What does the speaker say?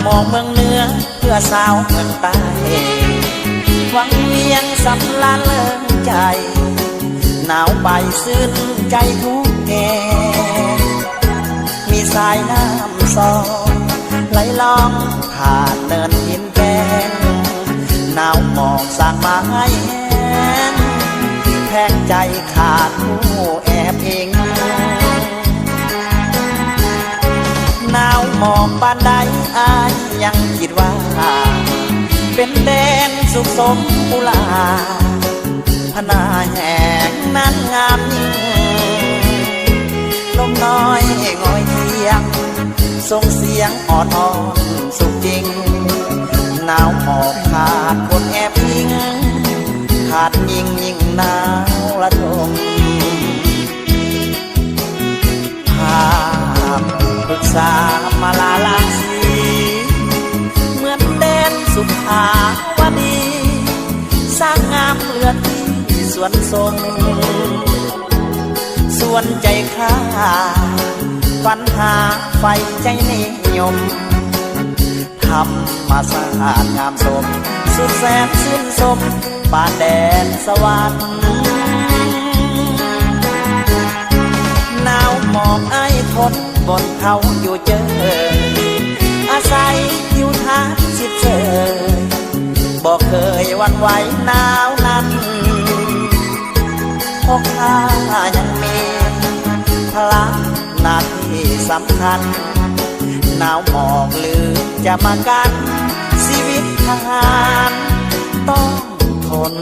มองเมืองเหนือเพื่อสาวเมืองใต้หวังเวียงสำลานเลิงใจหนาวไปซึ้งใจทุกแห่มีสายน้ำซองไหลล่องผ่านเนินหินแกงหนาวหมอกสางไม้แห้งแพงใจขาดผู้แอบเองหนาวหมอกปานใดอายยังคิดว่าเป็นแดนสุขสมกุลาพนาแห่งนั้นงามยิ่งลมน้อยงอยเทียงส่งเสียงอ่อนอ่อนสุขจริงหนาวหมอกขาดคนแอบพิงขาดยิ่งยิ่งหนาวละทมภาพปรึกษามาลาลาสีเหมือนแดนสุขาวดีสร้างงามเหลือที่สวนสนส่วนใจข้าฝันหาไฟใจนิยมธรรมศาสตร์งามสมสุดแสนชื่นชมป่านแดนสวรรค์หนาวหมอกไอทนบนเขาอยู่เจออาศัยอยู่ทางสิบเจอบอกเคยวันไหวหนาวนั้นพวกข้ายังมีพลังหน้าที่สำคัญหนาวหมอกหรือจะมากันชีวิตทหารต้องทน